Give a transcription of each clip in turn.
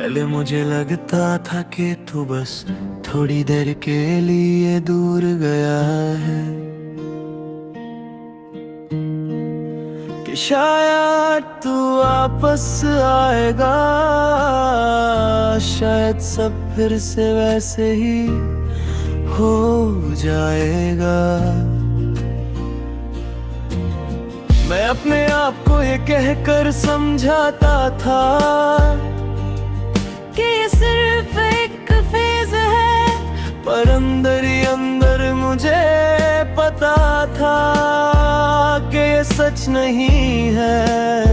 पहले मुझे लगता था कि तू बस थोड़ी देर के लिए दूर गया है, कि शायद तू वापस आएगा, शायद सब फिर से वैसे ही हो जाएगा। मैं अपने आप को ये कहकर समझाता था कि ये सिर्फ एक फेज है, पर अंदर ही अंदर मुझे पता था कि ये सच नहीं है,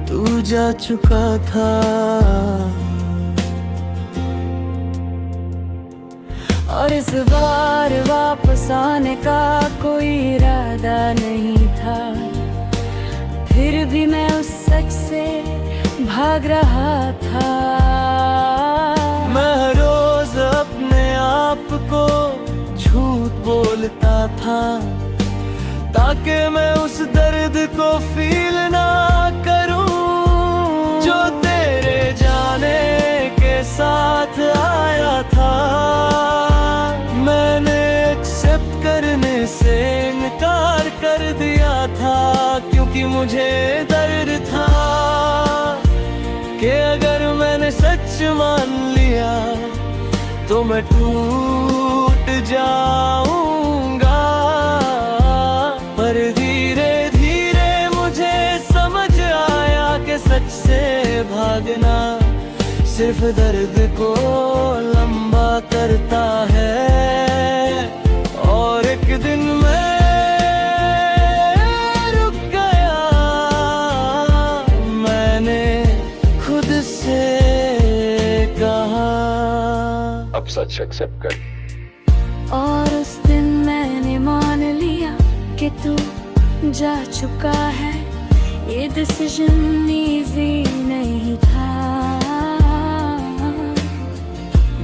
तू जा चुका था। और इस बार वापस आने का कोई इरादा नहीं था, फिर भी मैं उस सच से भाग रहा था। मैं रोज अपने आप को झूठ बोलता था, ताकि मैं उस दर्द को फील ना करूं जो तेरे जाने के साथ आया था। मैंने एक्सेप्ट करने से इनकार कर दिया था, क्योंकि मुझे दर्द था कि अगर मैंने सच मान लिया तो मैं टूट जाऊंगा। पर धीरे धीरे मुझे समझ आया कि सच से भागना सिर्फ दर्द को लंबा करता है। और एक दिन मैं रुक गया, मैंने खुद से कहा अब सच एक्सेप्ट कर। और उस दिन मैंने मान लिया कि तू जा चुका है, ये डिसीजन इजी नहीं था।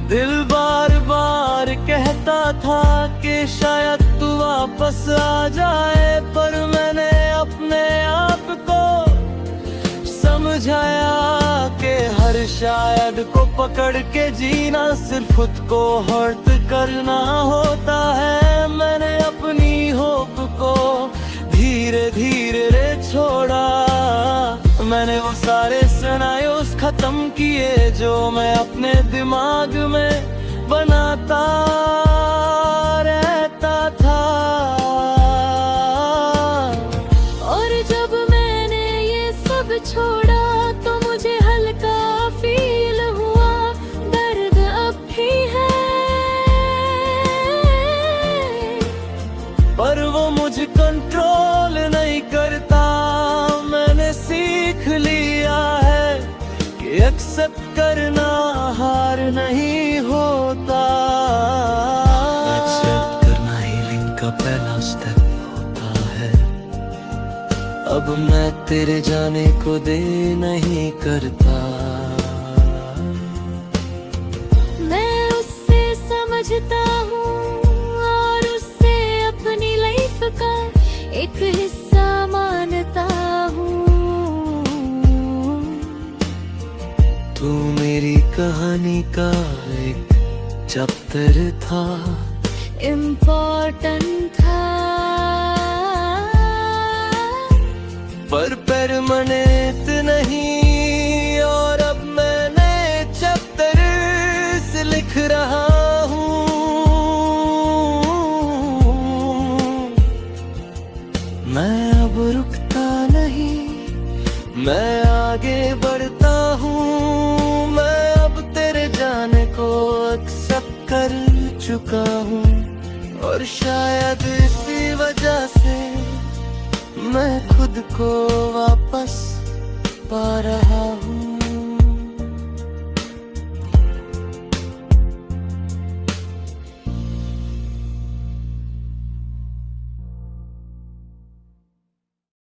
दिल बार बार कहता था कि शायद तू वापस आ जाए, पर मैंने अपने आप को समझाया कि हर शायद को पकड़ के जीना सिर्फ खुद को हर्ट करना होता है। मैंने अपनी होप को धीरे धीरे छोड़ा, मैंने वो सारे सिनेरियोस खत्म किए जो मैं अपने दिमाग में बनाता रहता था। और जब मैंने ये सब छोड़ा तो मुझे हल्का फील हुआ, दर्द अब भी है पर वो मुझे कंट्रोल नहीं करता। मैंने सीख लिया है कि एक्सेप्ट करना हार नहीं होता। एक्सेप्ट करना हीलिंग का पहला स्टेप होता है। अब मैं तेरे जाने को दे नहीं करता। मैं उससे समझता हूँ और उससे अपनी लाइफ का एक हिस्सा मानता हूँ। तू मेरी कहानी का एक चैप्टर था, इम्पोर्टेंट था, पर परमानेंट नहीं। और अब मैं नए चैप्टर से लिख रहा हूँ। मैं अब रुकता नहीं, मैं आगे बढ़ता हूँ। मैं अब तेरे जाने को एक्सेप्ट कर चुका हूँ, और शायद इसी वजह से मैं खुद को वापस पा रहा हूँ।